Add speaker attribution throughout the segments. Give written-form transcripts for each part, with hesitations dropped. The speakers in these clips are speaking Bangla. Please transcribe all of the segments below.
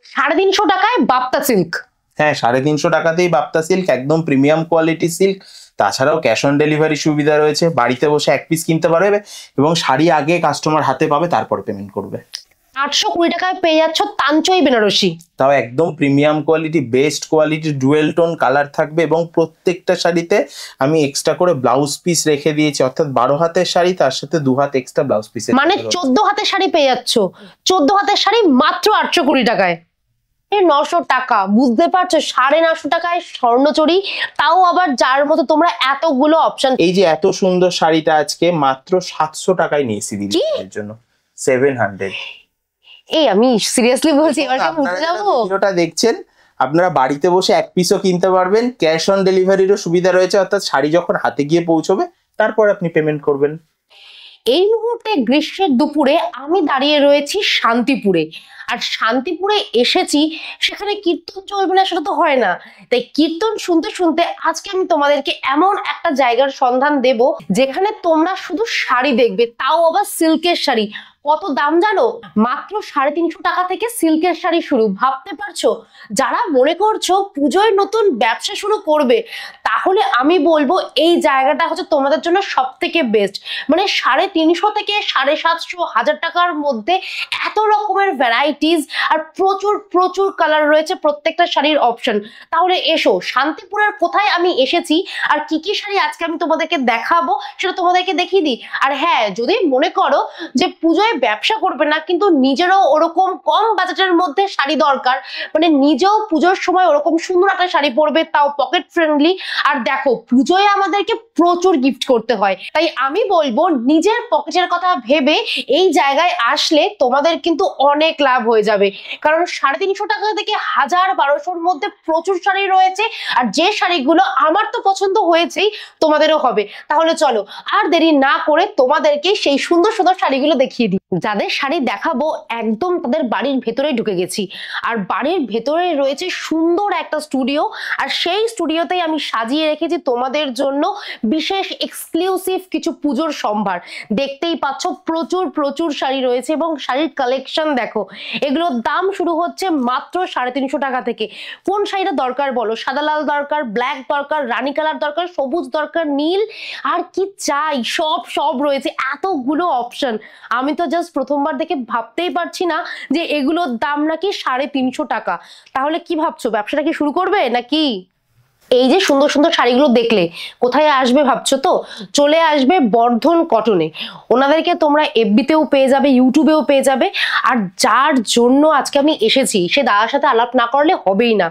Speaker 1: 350 টাকায় বাপ্তা সিল্ক।
Speaker 2: হ্যাঁ, 350 টাকাতেই বাপ্তা সিল্ক, একদম প্রিমিয়াম কোয়ালিটি সিল্ক। তাছাড়াও ক্যাশ অন ডেলিভারি সুবিধা রয়েছে, বাড়িতে বসে এক পিস কিনতে পারবে এবং শাড়ি আগে কাস্টমার হাতে পাবে, তারপর পেমেন্ট করবে।
Speaker 1: 820 টাকায় পেয়ে যাচ্ছ তাঞ্চই বেনারসি,
Speaker 2: তাও একদম premium quality, best quality, dual tone colour থাকবে এবং প্রত্যেকটা শাড়িতে আমি এক্সট্রা করে ব্লাউজ পিস রেখে দিয়েছি, অর্থাৎ 12 হাতের শাড়ি তার সাথে 2 হাত এক্সট্রা ব্লাউজ পিস,
Speaker 1: মানে 14 হাতের শাড়ি পেয়ে যাচ্ছ। 14 হাতের শাড়ি মাত্র 820 টাকায়। 900 টাকা, বুঝতে পারছো? 950 টাকায় স্বর্ণচুরি, তাও আবার যার মতো তোমরা এতগুলো অপশন।
Speaker 2: এই যে এত সুন্দর শাড়িটা আজকে মাত্র 700 টাকায় নিয়েছি দিদি এর জন্য, 700।
Speaker 1: এই আমি সিরিয়াসলি বলছি, এবার কি মুখে যাবো?
Speaker 2: ভিডিওটা দেখছেন, আপনারা বাড়িতে বসে এক পিসও কিনতে পারবেন, ক্যাশ অন ডেলিভারিরও সুবিধা রয়েছে, অর্থাৎ শাড়ি যখন হাতে গিয়ে পৌঁছবে তারপর আপনি পেমেন্ট করবেন।
Speaker 1: এই মুহূর্তে গ্রীষ্মের দুপুরে আমি দাঁড়িয়ে রয়েছি শান্তিপুরে, আর শান্তিপুরে এসেছি, সেখানে কীর্তন চলবে না সেটা তো হয় না, তাই কীর্তন শুনতে শুনতে আজকে আমি তোমাদেরকে এমন একটা জায়গার সন্ধান দেব যেখানে তোমরা শুধু শাড়ি দেখবে, তাও আবার সিল্কের শাড়ি। কত দাম জানো? মাত্র 350 টাকা থেকে সিল্কের শাড়ি শুরু। ভাবতে পারছো? যারা মনে করছো পুজোয় নতুন ব্যবসা শুরু করবে, তাহলে আমি বলবো এই জায়গাটা হচ্ছে তোমাদের জন্য সব থেকে বেস্ট। মানে 350 থেকে 750 1000 টাকার মধ্যে এত রকমের ভ্যারাইটিস আর প্রচুর প্রচুর কালার রয়েছে প্রত্যেকটা শাড়ির অপশন। তাহলে এসো, শান্তিপুরের কোথায় আমি এসেছি আর কি কি শাড়ি আজকে আমি তোমাদেরকে দেখাবো সেটা তোমাদেরকে দেখিয়ে দিই। আর হ্যাঁ, যদি মনে করো যে পুজোয় ব্যবসা করবে না কিন্তু নিজেরও ওরকম কম বাজেটের মধ্যে শাড়ি দরকার, মানে নিজেও পুজোর সময় ওরকম সুন্দর একটা শাড়ি পরবে, তাও পকেট ফ্রেন্ডলি। আর দেখো, পুজোয় আমাদেরকে প্রচুর গিফট করতে হয়, তাই আমি বলবো নিজের পকেটের কথা ভেবে এই জায়গায় আসলে তোমাদের কিন্তু অনেক লাভ হয়ে যাবে। কারণ 350 টাকা থেকে 1000-1200-র মধ্যে প্রচুর শাড়ি রয়েছে, আর যে শাড়িগুলো আমার তো পছন্দ হয়েছেই, তোমাদেরও হবে। তাহলে চলো আর দেরি না করে তোমাদেরকে সেই সুন্দর সুন্দর শাড়িগুলো দেখিয়ে দিই। যাদের শাড়ি দেখাবো একদম তাদের বাড়ির ভেতরে ঢুকে গেছি, আর বাড়ির ভেতরে রয়েছে সুন্দর একটা স্টুডিও, আর সেই স্টুডিওতেই আমি সাজিয়ে রেখেছি তোমাদের জন্য বিশেষ এক্সক্লুসিভ কিছু পুজোর সম্ভার। দেখতেই পাচ্ছ প্রচুর প্রচুর শাড়ি রয়েছে এবং শাড়ির কালেকশন দেখো, এগুলোর দাম শুরু হচ্ছে মাত্র 350 টাকা থেকে। কোন শাড়িটা দরকার বলো? সাদা লাল দরকার, ব্ল্যাক দরকার, রানী কালার দরকার, সবুজ দরকার, নীল, আর কি চাই সব সব রয়েছে, এতগুলো অপশন। আমি তো জাস্ট প্রথমবার দেখে ভাবতেই পারছি না যে এগুলোর দাম নাকি 350 টাকা। তাহলে কি ভাবছো, ব্যবসাটা কি শুরু করবে নাকি? এই যে সুন্দর সুন্দর শাড়িগুলো দেখলে কোথায় আসবে ভাবছো তো? চলে আসবে বর্ধন কটনে। ওনাদেরকে তোমরা এফবিতেও পেয়ে যাবে, ইউটিউবেও পেয়ে যাবে। আর যার জন্য আজকে আমি এসেছি সে দাদার সাথে আলাপ না করলে হবেই না।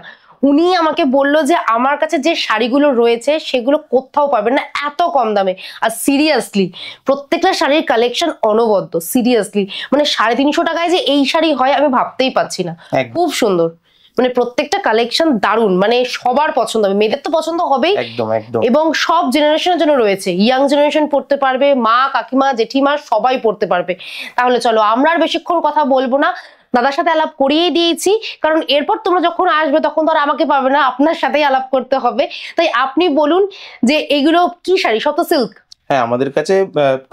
Speaker 1: উনি আমাকে বললো যে আমার কাছে যে শাড়িগুলো রয়েছে সেগুলো কোথাও পাবেন না এত কম দামে। আর সিরিয়াসলি প্রত্যেকটা শাড়ির কালেকশন অনবদ্য, সিরিয়াসলি মানে 350 টাকায় যে এই শাড়ি হয় আমি ভাবতেই পারছি না। খুব সুন্দর, মানে প্রত্যেকটা কালেকশন দারুণ, মানে সবার পছন্দ হবে, মেয়েদের তো পছন্দ হবেই
Speaker 2: একদম একদম,
Speaker 1: এবং সব জেনারেশনের জন্য রয়েছে। ইয়াং জেনারেশন পড়তে পারবে, মা কাকিমা জেঠিমা সবাই পড়তে পারবে। তাহলে চলো আমরা আর বেশিক্ষণ কথা বলবো না, দাদার সাথে আলাপ করিয়ে দিয়েছি, কারণ এরপর তোমরা যখন আসবে তখন তো আর আমাকে পাবে না, আপনার সাথেই আলাপ করতে হবে। তাই আপনি বলুন যে এগুলো কি শাড়ি? সব তো সিল্ক?
Speaker 2: হ্যাঁ, আমাদের কাছে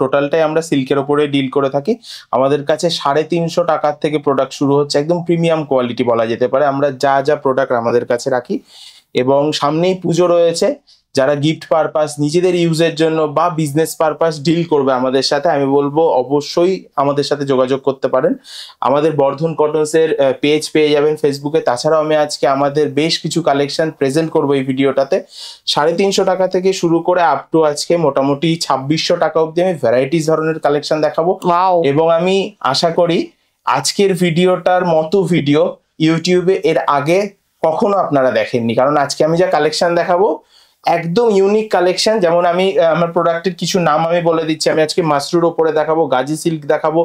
Speaker 2: টোটালটাই আমরা সিল্কের ওপরে ডিল করে থাকি। আমাদের কাছে 350 টাকার থেকে প্রোডাক্ট শুরু হচ্ছে, একদম প্রিমিয়াম কোয়ালিটি বলা যেতে পারে। আমরা যা যা প্রোডাক্ট আমাদের কাছে রাখি, এবং সামনেই পুজো রয়েছে, যারা গিফট পারপাস নিজেদের ইউজের জন্য বা বিজনেস পারপাস ডিল করবে আমাদের সাথে, আমি বলবো অবশ্যই আমাদের সাথে যোগাযোগ করতে পারেন। আমাদের বর্ধন কটনসের পেজ পেয়ে যাবেন ফেসবুকে। তাছাড়াও আমি আজকে আমাদের বেশ কিছু কালেকশন প্রেজেন্ট করবো এই ভিডিওটাতে। 350 টাকা থেকে শুরু করে আপ টু আজকে মোটামুটি 2600 টাকা অব্দি আমি ভ্যারাইটিস ধরনের কালেকশন দেখাবো। এবং আমি আশা করি আজকের ভিডিওটার মতো ভিডিও ইউটিউবে এর আগে কখনো আপনারা দেখেননি, কারণ আজকে আমি যা কালেকশন দেখাবো একদম ইউনিক কালেকশন। যেমন আমি আমার প্রোডাক্টের কিছু নাম আমি বলে দিচ্ছি। আমি আজকে মাসরুর ওপরে দেখাবো, গাজি সিল্ক দেখাবো,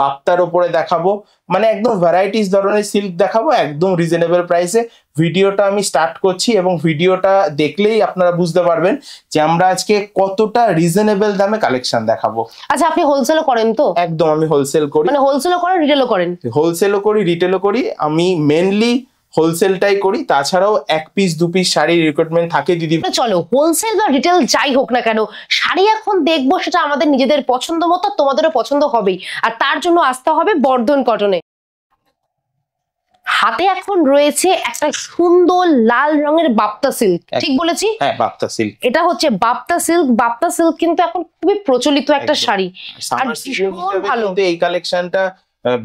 Speaker 2: বাপ্তার ওপরে দেখাবো, মানে একদম ভ্যারাইটিস ধরনের সিল্ক দেখাবো একদম রিজনেবল প্রাইসে। ভিডিওটা আমি স্টার্ট করছি এবং ভিডিওটা দেখলেই আপনারা বুঝতে পারবেন যে আমরা আজকে কতটা রিজনেবল দামে কালেকশন দেখাবো।
Speaker 1: আচ্ছা, আপনি হোলসেলও করেন তো?
Speaker 2: একদম, আমি হোলসেল করি।
Speaker 1: মানে হোলসেলও করেন, রিটেলও করেন?
Speaker 2: হোলসেলও করি, রিটেলও করি। আমি মেনলি হোলসেলটাই করি, তাছাড়াও 1 পিস 2 পিস শাড়ির রিকোয়ারমেন্ট থাকে দিদি।
Speaker 1: চলো হোলসেল বা রিটেল যাই হোক না কেন, শাড়ি এখন দেখবো সেটা আমাদের নিজেদের পছন্দ মতো, তোমাদেরও পছন্দ হবেই। আর তার জন্য আসতে হবে বর্ধন কটনে। হাতে এখন রয়েছে একটা সুন্দর লাল রঙের বাপ্তা সিল্ক, ঠিক বলেছি?
Speaker 2: হ্যাঁ, বাপ্তা সিল্ক।
Speaker 1: এটা হচ্ছে বাপ্তা সিল্ক। বাপ্তা সিল্ক কিন্তু এখন খুবই প্রচলিত একটা
Speaker 2: একদম।
Speaker 1: শাড়ি, আর
Speaker 2: সামার সিজন
Speaker 1: ভীষণ
Speaker 2: হিসেবে
Speaker 1: ভালো।
Speaker 2: কিন্তু এই কালেকশনটা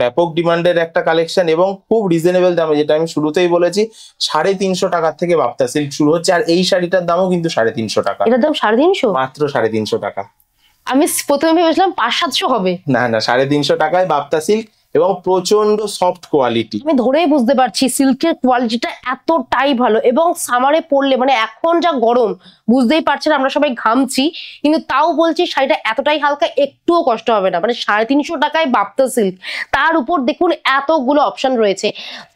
Speaker 2: ব্যাপক ডিমান্ডের একটা কালেকশন এবং খুব রিজনেবল দামে, যেটা আমি শুরুতেই বলেছি 350 টাকার থেকে বাপ্তা সিল্ক শুরু হচ্ছে। আর এই শাড়িটার দামও কিন্তু 350 টাকা,
Speaker 1: এটার দাম 350?
Speaker 2: মাত্র 350 টাকা।
Speaker 1: আমি প্রথমে ভেবেছিলাম 500-700 হবে।
Speaker 2: না না, 350 টাকায় বাপ্তা সিল্ক এবং প্রচন্ড সফট কোয়ালিটি।
Speaker 1: আমি ধরেই বুঝতে পারছি সিল্কের কোয়ালিটিটা এতটাই ভালো, এবং সামারে পরলে মানে এখন যা গরম বুঝতেই পারছেন, আমরা সবাই ঘামছি, কিন্তু তাও বলছি শাড়িটা এতটাই হালকা, একটুও কষ্ট হবে না। মানে 350 টাকায় বাপ্তা সিল্ক, তার উপর দেখুন এতগুলো অপশন রয়েছে।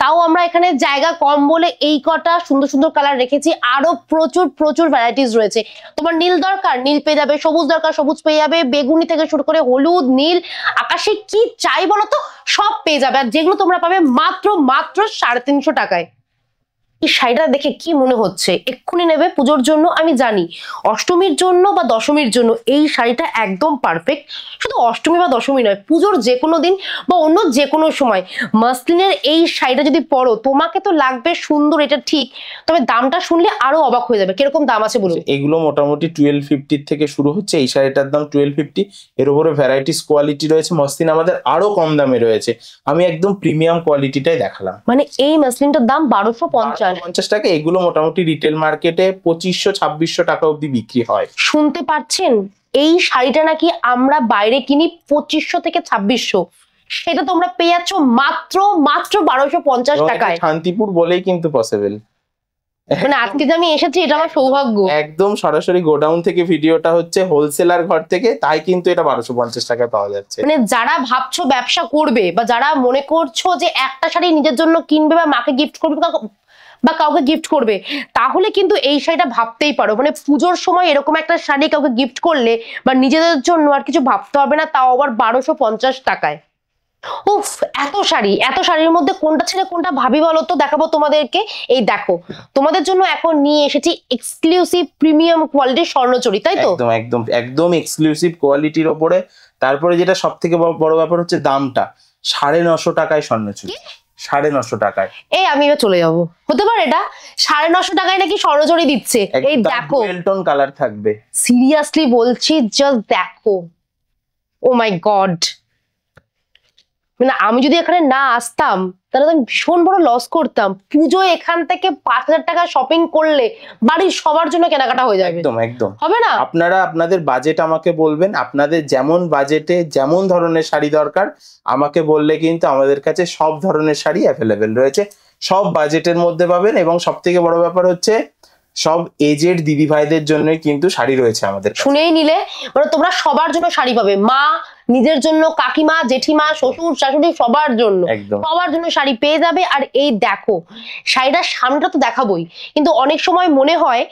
Speaker 1: তাও আমরা এখানে জায়গা কম বলে এই কটা সুন্দর সুন্দর কালার রেখেছি, আরো প্রচুর প্রচুর ভ্যারাইটিস রয়েছে। তোমার নীল দরকার নীল পেয়ে যাবে, সবুজ দরকার সবুজ পেয়ে যাবে, বেগুনি থেকে শুরু করে হলুদ, নীল, আকাশে কি চাই বলো তো সব পেয়ে যাবে। আর যেগুলো তোমরা পাবে মাত্র 350 টাকায়। এই শাড়িটা দেখে কি মনে হচ্ছে এক্ষুনি নেবে পুজোর জন্য? আমি জানি অষ্টমীর জন্য বা দশমীর জন্য এই শাড়িটা একদম পারফেক্ট। শুধু অষ্টমী বা দশমী নয়, পুজোর যে কোনো দিন বা অন্য যে কোনো সময় মাসলিনের এই শাড়িটা যদি পরো, তোমাকে তো লাগবে সুন্দর, এটা ঠিক। তবে দামটা শুনলে আরো অবাক হয়ে যাবে। কিরকম দাম আছে বলুন?
Speaker 2: এগুলো মোটামুটি 1250 থেকে শুরু হচ্ছে। এই শাড়িটার দাম 1250। এর উপরে ভ্যারাইটিস কোয়ালিটি রয়েছে। মসলিন আমাদের আরো কম দামে রয়েছে, আমি একদম প্রিমিয়াম কোয়ালিটিটাই দেখালাম।
Speaker 1: মানে এই মাসলিনটার দাম 1250।
Speaker 2: 50 টাকা। এগুলো মোটামুটি রিটেল মার্কেটে 2500-2600 টাকা অব্দি বিক্রি হয়।
Speaker 1: শুনতে পাচ্ছেন? এই শাড়িটা নাকি আমরা বাইরে কিনি 2500 থেকে 2600, সেটা তোমরা পেয়ে যাচ্ছ মাত্র 1250
Speaker 2: এবং এটা
Speaker 1: টাকায়।
Speaker 2: শান্তিপুর বলেই কিন্তু পসিবল।
Speaker 1: মানে আজকে যে আমি এসেছি এটা আমার সৌভাগ্য।
Speaker 2: একদম সরাসরি গোডাউন থেকে ভিডিওটা হচ্ছে, হোলসেলার ঘর থেকে, তাই কিন্তু এটা 1250 টাকায় পাওয়া যাচ্ছে।
Speaker 1: মানে যারা ভাবছো ব্যবসা করবে বা যারা মনে করছো যে একটা শাড়ি নিজের জন্য কিনবে বা মাকে গিফট করবে বা কাউকে গিফট করবে, তাহলে কিন্তু এই শাড়িটা ভাবতেই পারো। মানে পুজোর সময় এরকম একটা শাড়ি কাউকে গিফট করলে বা নিজেদের জন্য আর কিছু ভাবতে হবে না, তাও আবার 1250 টাকায়। উফ, এত শাড়ি, এত শাড়ির মধ্যে কোনটা ছেড়ে কোনটা ভাবি বলো তো? দেখাবো তোমাদেরকে। এই দেখো, তোমাদের জন্য এখন নিয়ে এসেছি এক্সক্লুসিভ প্রিমিয়াম কোয়ালিটির স্বর্ণচুড়ি, তাই তো?
Speaker 2: একদম একদম একদম এক্সক্লুসিভ কোয়ালিটির ওপরে। তারপরে যেটা সব থেকে বড় ব্যাপার হচ্ছে দামটা, 950 টাকায় স্বর্ণচুড়ি। 950 টাকায়।
Speaker 1: এই আমি এবার চলে যাবো, হতে পারে এটা 950 টাকায় নাকি স্বর্ণচুড়ি দিচ্ছে? এই দেখো,
Speaker 2: ডুয়েল কালার থাকবে।
Speaker 1: সিরিয়াসলি বলছি, জাস্ট দেখো। ও মাই গড, মানে আমি যদি এখানে না আসতাম তাহলে তো আমি ভীষণ বড় লস করতাম। পুজো এখান থেকে 5000 টাকা শপিং করলে বাড়ির সবার জন্য কেনাকাটা হয়ে যাবে।
Speaker 2: একদম একদম।
Speaker 1: হবে না?
Speaker 2: আপনারা আপনাদের বাজেট আমাকে বলবেন, আপনাদের যেমন বাজেটে যেমন ধরনের শাড়ি দরকার আমাকে বললে কিন্তু আমাদের কাছে সব ধরনের শাড়ি অ্যাভেলেবেল রয়েছে, সব বাজেটের মধ্যে পাবেন। এবং সব থেকে বড় ব্যাপার হচ্ছে সব এজেড দিদি ভাইদের জন্যই কিন্তু শাড়ি রয়েছে আমাদের কাছে।
Speaker 1: শুনেই নিলে, মানে তোমরা সবার জন্য শাড়ি পাবে, মা, নিজের জন্য, কাকিমা, জেঠিমা, শ্বশুর শাশুড়ি, সবার জন্য,
Speaker 2: একদম।
Speaker 1: সবার জন্য শাড়ি পেয়ে যাবে। আর এই দেখো, শাড়িটার সামনেটা তো দেখাবোই, কিন্তু অনেক সময় মনে হয়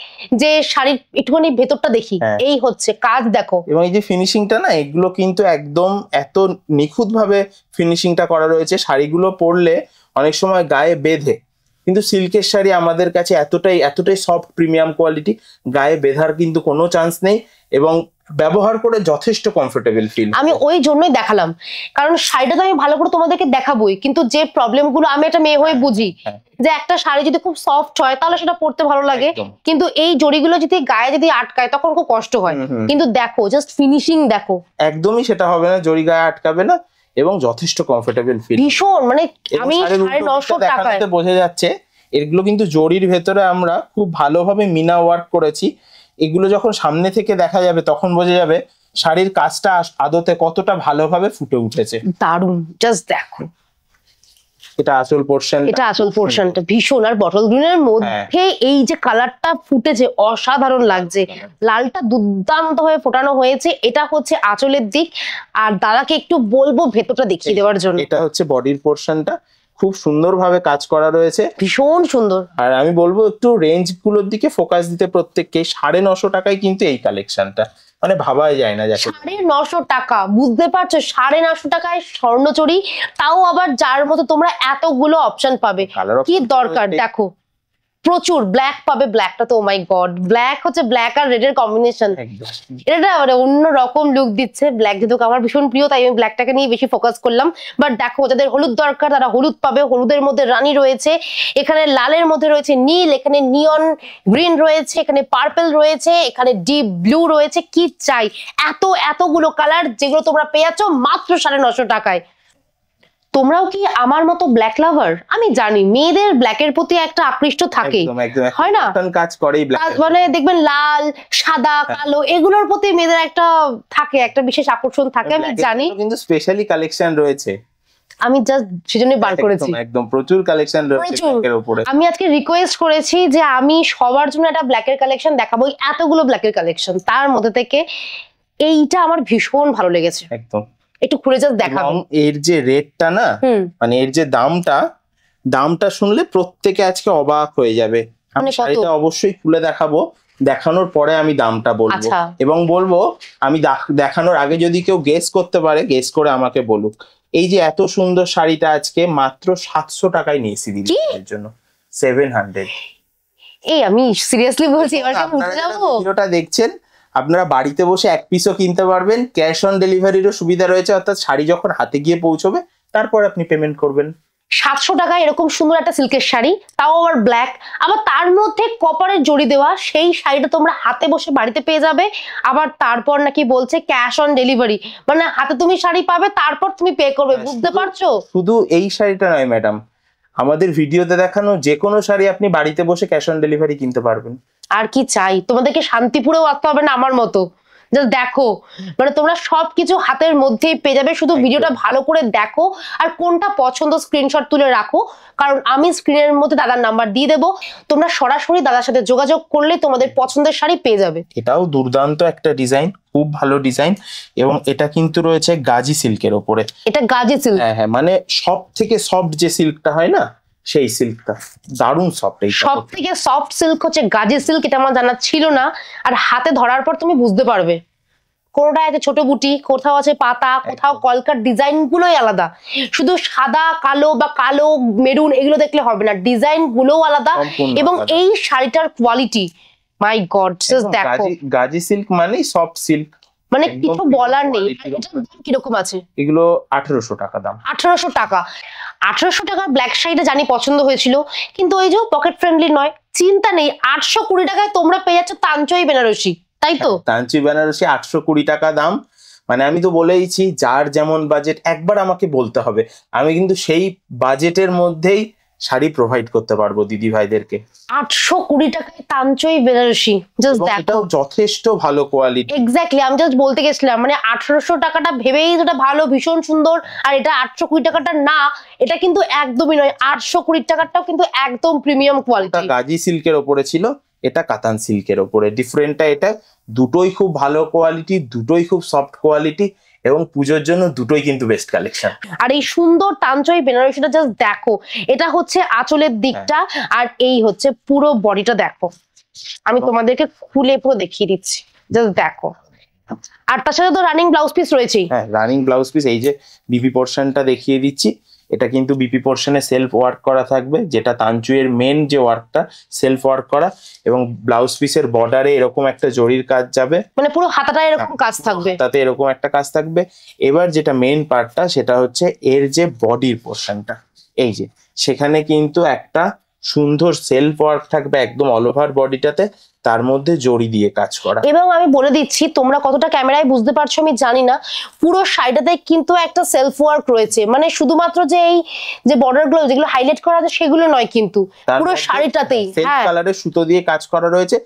Speaker 1: যে শাড়ির একটুখানি ভেতরটা দেখি।
Speaker 2: হ্যাঁ।
Speaker 1: এই হচ্ছে কাজ, দেখো।
Speaker 2: এবং এই যে ফিনিশিংটা না, এগুলো কিন্তু একদম এত নিখুঁত ভাবে ফিনিশিংটা করা রয়েছে, শাড়িগুলো পরলে অনেক সময় গায়ে বেঁধে, কিন্তু সিল্কের শাড়ি আমাদের কাছে এতটাই এতটাই সফট প্রিমিয়াম কোয়ালিটি, গায়ে বেঁধার কিন্তু কোনো চান্স নেই এবং ব্যবহার করে যথেষ্ট কমফোর্টেবল ফিল।
Speaker 1: আমি ওই জন্যই দেখালাম, কারণ শাড়িটা তো আমি ভালো করে তোমাদেরকে দেখাবোই, কিন্তু যে প্রবলেম গুলো আমি একটা মেয়ে হয়ে বুঝি,
Speaker 2: হ্যাঁ।
Speaker 1: যে একটা শাড়ি যদি খুব সফট হয় তাহলে সেটা পরতে ভালো লাগে,
Speaker 2: একদম।
Speaker 1: কিন্তু এই জড়িগুলো যদি গায়ে যদি আটকায় তখন খুব কষ্ট হয়। কিন্তু দেখো, জাস্ট ফিনিশিং দেখো,
Speaker 2: একদমই সেটা হবে না, জরি গায়ে আটকাবে না এবং যথেষ্ট কমফোর্টেবল ফিল।
Speaker 1: ভীষণ। মানে আমি 950 টাকায়,
Speaker 2: দেখাতে বোঝা যাচ্ছে এগুলো কিন্তু জরির ভেতরে আমরা খুব ভালোভাবে মিনা ওয়ার্ক করেছি। এগুলো যখন সামনে থেকে দেখা যাবে তখন বোঝা যাবে শাড়ির কাজটা আদতে কতটা ভালোভাবে ফুটে উঠেছে।
Speaker 1: দারুণ, জাস্ট দেখো।
Speaker 2: এটা আসল পোর্শন।
Speaker 1: এটা আসল পোর্শনটা ভীষণ। আর বটল গ্রিনের মধ্যে এই যে কালারটা ফুটেছে অসাধারণ লাগছে, লালটা দুর্দান্ত হয়ে ফোটানো হয়েছে। এটা হচ্ছে আঁচলের দিক, আর দাদাকে একটু বলবো ভেতরটা দেখিয়ে দেওয়ার জন্য।
Speaker 2: এটা হচ্ছে বডির পোর্শনটা, খুব সুন্দরভাবে কাজ করা রয়েছে,
Speaker 1: ভীষণ সুন্দর।
Speaker 2: আর আমি বলবো একটু রেঞ্জ গুলোর দিকে ফোকাস দিতে প্রত্যেককে। 950 টাকায় কিন্তু এই কালেকশনটা, মানে ভাবাই যায় না। যাকে
Speaker 1: 950 টাকা, বুঝতে পারছো? 950 টাকায় স্বর্ণচুরি, তাও আবার যার মতো তোমরা এতগুলো অপশন পাবে। কি দরকার? দেখো, প্রচুর ব্ল্যাক পাবে, ব্ল্যাকটা তো ও মাই গড, ব্ল্যাক হচ্ছে ব্ল্যাক আর রেড এর কম্বিনেশন,
Speaker 2: একদম
Speaker 1: এটা মানে অন্য রকম লুক দিচ্ছে। ব্ল্যাক যেহেতু আমার ভীষণ প্রিয় তাই আমি ব্ল্যাকটাকে নিয়ে বেশি ফোকাস করলাম। বাট দেখো যাদের হলুদ দরকার তারা হলুদ পাবে, হলুদের মধ্যে রানী রয়েছে, এখানে লালের মধ্যে রয়েছে নীল, এখানে নিয়ন গ্রিন রয়েছে, এখানে পার্পল রয়েছে, এখানে ডিপ ব্লু রয়েছে। কি চাই, এতগুলো কালার যেগুলো তোমরা পেয়ে যাচ্ছ মাত্র 950 টাকায়। তোমরাও কি আমার মতো ব্ল্যাক লাভার? আমি জানি মেয়েদের ব্ল্যাকের প্রতি একটা আকৃষ্ট থাকে,
Speaker 2: একদম একদম
Speaker 1: হয় না?
Speaker 2: কাজ করেই ব্ল্যাক,
Speaker 1: মানে দেখবেন লাল সাদা কালো এগুলোর প্রতি মেয়েদের একটা থাকে, একটা বিশেষ আকর্ষণ থাকে, আমি জানি।
Speaker 2: কিন্তু স্পেশালি কালেকশন রয়েছে,
Speaker 1: আমি জাস্ট সেজন্যই বার করেছি।
Speaker 2: একদম প্রচুর কালেকশন রয়েছে ব্ল্যাকের উপরে।
Speaker 1: আমি আজকে রিকোয়েস্ট করেছি যে আমি সবার জন্য একটা ব্ল্যাকের কালেকশন দেখাবো, এতগুলো ব্ল্যাকের কালেকশন, তার মধ্যে থেকে এইটা আমার ভীষণ ভালো লেগেছে।
Speaker 2: একদম
Speaker 1: একটু খুলে জাস্ট দেখাবো।
Speaker 2: এর যে রেটটা না, মানে এর যে দামটা শুনলে প্রত্যেকে আজকে অবাক হয়ে যাবে। আমি শাড়িটা অবশ্যই খুলে দেখাবো, দেখানোর পরে আমি দামটা বলবো, এবং বলবো আমি দেখানোর আগে যদি কেউ গেস করতে পারে গেস করে আমাকে বলুক। এই যে এত সুন্দর শাড়িটা আজকে মাত্র 700 টাকায় নিয়েছি দিদির জন্য, 700।
Speaker 1: এই আমি সিরিয়াসলি বলছি, এবার কি উঠে যাবো?
Speaker 2: ভিডিওটা দেখছেন আপনারা বাড়িতে বসে এক পিসও কিনতে পারবেন, ক্যাশ অন ডেলিভারিরও সুবিধা রয়েছে, অর্থাৎ শাড়ি যখন হাতে গিয়ে পৌঁছবে তারপর আপনি পেমেন্ট করবেন।
Speaker 1: 700 টাকায় এরকম সুন্দর একটা সিল্কের শাড়ি, তাও আবার ব্ল্যাক, আবার তার মধ্যে কপারের জড়ি দেওয়া, সেই শাড়িটা তোমরা হাতে বসে বাড়িতে পেয়ে যাবে। আবার তারপর নাকি বলছে ক্যাশ অন ডেলিভারি, মানে হাতে তুমি শাড়ি পাবে তারপর তুমি পে করবে, বুঝতে পারছো?
Speaker 2: শুধু এই শাড়িটা নয় ম্যাডাম, আমাদের ভিডিওতে দেখানো যে কোনো শাড়ি আপনি বাড়িতে বসে ক্যাশ অন ডেলিভারি কিনতে পারবেন।
Speaker 1: আর কি চাই, তোমাদেরকে শান্তিপুরেও আসতে হবে না আমার মতো। জাস্ট দেখো, মানে তোমরা সবকিছু হাতের মধ্যেই পেয়ে যাবে, শুধু ভিডিওটা ভালো করে দেখো আর কোনটা পছন্দ স্ক্রিনশট তুলে রাখো, কারণ আমি স্ক্রিনের মধ্যে দাদার নাম্বার দিয়ে দেবো, তোমরা সরাসরি দাদার সাথে যোগাযোগ করলে তোমাদের পছন্দের শাড়ি পেয়ে যাবে।
Speaker 2: এটাও দুর্দান্ত একটা ডিজাইন, খুব ভালো ডিজাইন, এবং এটা কিন্তু রয়েছে গাজি সিল্কের ওপরে।
Speaker 1: এটা গাজি সিল্ক?
Speaker 2: হ্যাঁ, মানে সব থেকে সফট যে সিল্কটা হয় না, সেই সিল্কটা দারুণ সফট।
Speaker 1: সব থেকে সফট সিল্ক হচ্ছে গাজি সিল্ক, এটা আমার জানা ছিল না, আর হাতে ধরার পর তুমি বুঝতে পারবে। কোনোটা আছে ছোট বুটি, কোথাও আছে পাতা, কোথাও কলকার, ডিজাইন গুলোই আলাদা। শুধু সাদা কালো বা কালো মেরুন এগুলো দেখলে হবে না, ডিজাইন গুলোও আলাদা। এবং এই শাড়িটার কোয়ালিটি মাই গড, জাস্ট দেখো।
Speaker 2: গাজি সিল্ক মানে সফট সিল্ক,
Speaker 1: মানে কিছু বলার নেই। কিরকম আছে
Speaker 2: এগুলো? 1800 টাকা দাম।
Speaker 1: 1800 টাকা? 1800 টাকার ব্ল্যাক শাড়িটা জানি পছন্দ হয়েছিল, কিন্তু ওই যে পকেট ফ্রেন্ডলি নয়, চিন্তা নেই, 820 টাকায় তোমরা পেয়ে যাচ্ছ তাঞ্চই বেনারসি, তাই তো?
Speaker 2: তাঞ্চি বেনারসি 820 টাকা দাম। মানে আমি তো বলেইছি যার যেমন বাজেট একবার আমাকে বলতে হবে, আমি কিন্তু সেই বাজেটের মধ্যেই শাড়ি প্রোভাইড করতে পারবো দিদি ভাইদেরকে।
Speaker 1: 820 টাকায় তাঞ্চই বেনারসি, জাস্ট দেখো,
Speaker 2: যথেষ্ট ভালো কোয়ালিটি।
Speaker 1: এক্স্যাক্টলি, আমি জাস্ট বলতে গেছিলাম, মানে 1800 টাকাটা ভেবেই যেটা ভালো, ভীষণ সুন্দর, আর এটা 820 টাকাটা না, এটা কিন্তু একদমই নয়। 820 টাকাটাও কিন্তু একদম প্রিমিয়াম কোয়ালিটি।
Speaker 2: গাজি সিল্কের ওপরে ছিল, এটা কাতান সিল্কের ওপরে। ডিফারেন্টটা এটা, দুটোই খুব ভালো কোয়ালিটি, দুটোই খুব সফট কোয়ালিটি, এবং পুজোর জন্য দুটোই কিন্তু বেস্ট কালেকশন।
Speaker 1: আর এই সুন্দর তাঞ্চই বেনারসিটা জাস্ট দেখো, এটা হচ্ছে আঁচলের দিকটা, আর এই হচ্ছে পুরো বডিটা দেখো। আমি তোমাদেরকে খুলে পুরো দেখিয়ে দিচ্ছি, জাস্ট দেখো। আর তার সাথে তো রানিং ব্লাউজ পিস রয়েছে।
Speaker 2: হ্যাঁ, রানিং ব্লাউজ পিস। এই যে বিপি পোর্শনটা দেখিয়ে দিচ্ছি, এটা কিন্তু বিপি পোর্শনে সেলফ ওয়ার্ক করা থাকবে, যেটা তাঞ্চুয়ের মেন যে ওয়ার্কটা সেলফ ওয়ার্ক করা, এবং ব্লাউজ পিসের বর্ডারে এরকম একটা জরির কাজ যাবে,
Speaker 1: মানে পুরো হাতাটা এরকম কাজ থাকবে,
Speaker 2: তাতে এরকম একটা কাজ থাকবে। এবার যেটা মেন পার্টটা সেটা হচ্ছে এর যে বডির পোর্শনটা, এই যে সেখানে কিন্তু একটা সুন্দর সেলফ ওয়ার্ক থাকবে একদম অল ওভার বডিটাতে, তার মধ্যে জড়ি দিয়ে কাজ করা।
Speaker 1: এবং আমি বলে দিচ্ছি, তোমরা কতটা ক্যামেরায় বুঝতে পারছো আমি জানি না, পুরো শাড়িটাতে কিন্তু একটা সেলফ ওয়ার্ক রয়েছে, মানে শুধুমাত্র যে এই যে বর্ডার গুলো যেগুলো হাইলাইট করা আছে সেগুলো নয়, কিন্তু পুরো শাড়িটাতেই
Speaker 2: সেলফ কালারের সুতো দিয়ে কাজ করা রয়েছে।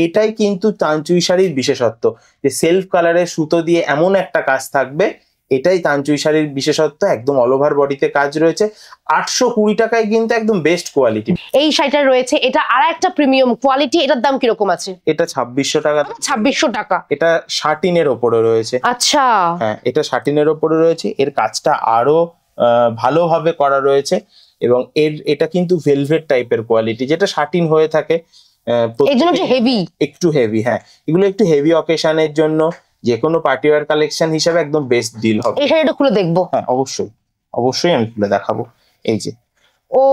Speaker 2: এটাই কিন্তু তাঞ্চুই শাড়ির বিশেষত্ব, যে সেলফ কালারের সুতো দিয়ে এমন একটা কাজ থাকবে, এটাই তাঞ্চুই শাড়ির বিশেষত্ব। একদম অল ওভার বডিতে কাজ রয়েছে। 820 টাকায় কিন্তু একদম বেস্ট কোয়ালিটি
Speaker 1: এই শাড়িটা রয়েছে। এটা আর একটা প্রিমিয়াম কোয়ালিটি, এটার দাম কিরকম আছে?
Speaker 2: এটা 2600 টাকা।
Speaker 1: 2600 টাকা?
Speaker 2: এটা শাটিনের ওপরে রয়েছে।
Speaker 1: আচ্ছা,
Speaker 2: হ্যাঁ, এটা শাটিনের ওপরে রয়েছে। এর কাজটা আরো ভালোভাবে করা রয়েছে, এবং এটা কিন্তু ভেলভেট টাইপের কোয়ালিটি, যেটা শাটিন হয়ে থাকে, একটু হেভি। হ্যাঁ, এগুলো একটু হেভি অকেশনের জন্য, যে কোনো পার্টি ওয়্যার কালেকশন হিসেবে একদম বেস্ট ডিল হবে।
Speaker 1: এই শাড়িটা খুলে দেখবো?
Speaker 2: হ্যাঁ, অবশ্যই অবশ্যই আমি খুলে দেখাবো। এই যে
Speaker 1: ও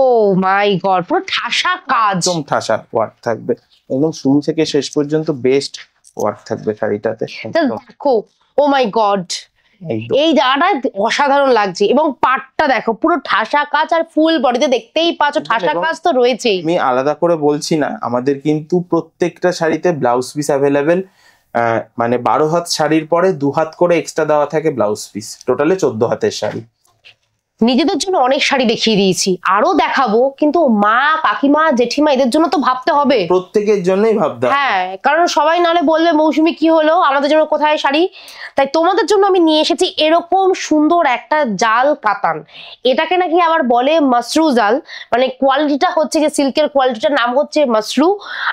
Speaker 1: মাই গড, পুরো ঠাসা কাজ।
Speaker 2: একদম ঠাসা ওয়ার্ক থাকবে, একদম শুরু থেকে শেষ পর্যন্ত বেস্ট ওয়ার্ক থাকবে শাড়িটাতে।
Speaker 1: Just দেখো, ও মাই গড,
Speaker 2: একদম
Speaker 1: এই জায়গাটা অসাধারণ লাগছে। এবং পাটটা দেখো পুরো ঠাসা কাজ, আর ফুল বডিতে দেখতেই পাচ্ছ ঠাসা
Speaker 2: এবং
Speaker 1: কাজ তো রয়েছেই।
Speaker 2: আমি আলাদা করে বলছি না, আমাদের কিন্তু প্রত্যেকটা শাড়িতে ব্লাউজ পিস অ্যাভেলেবেল। মানে 12 হাত শাড়ির পরে 2 হাত করে এক্সট্রা দেওয়া থাকে ব্লাউজ পিস, টোটালে 14 হাতের শাড়ি।
Speaker 1: নিজেদের জন্য অনেক শাড়ি দেখিয়ে দিয়েছি, আরো দেখাবো, কিন্তু মা কাকিমা জেঠিমা এদের জন্য তো ভাবতে হবে।
Speaker 2: প্রত্যেকের জন্যই ভাবতে হবে।
Speaker 1: হ্যাঁ, কারণ সবাই নাহলে বলবে মৌসুমী কি হলো, আমাদের জন্য কোথায় শাড়ি। তাই তোমাদের জন্য আমি নিয়ে এসেছি এরকম সুন্দর একটা জাল কাতান। এটাকে নাকি আবার বলে মাসরু জাল, মানে কোয়ালিটিটা হচ্ছে যে সিল্কের কোয়ালিটিটার নাম হচ্ছে মাসরু,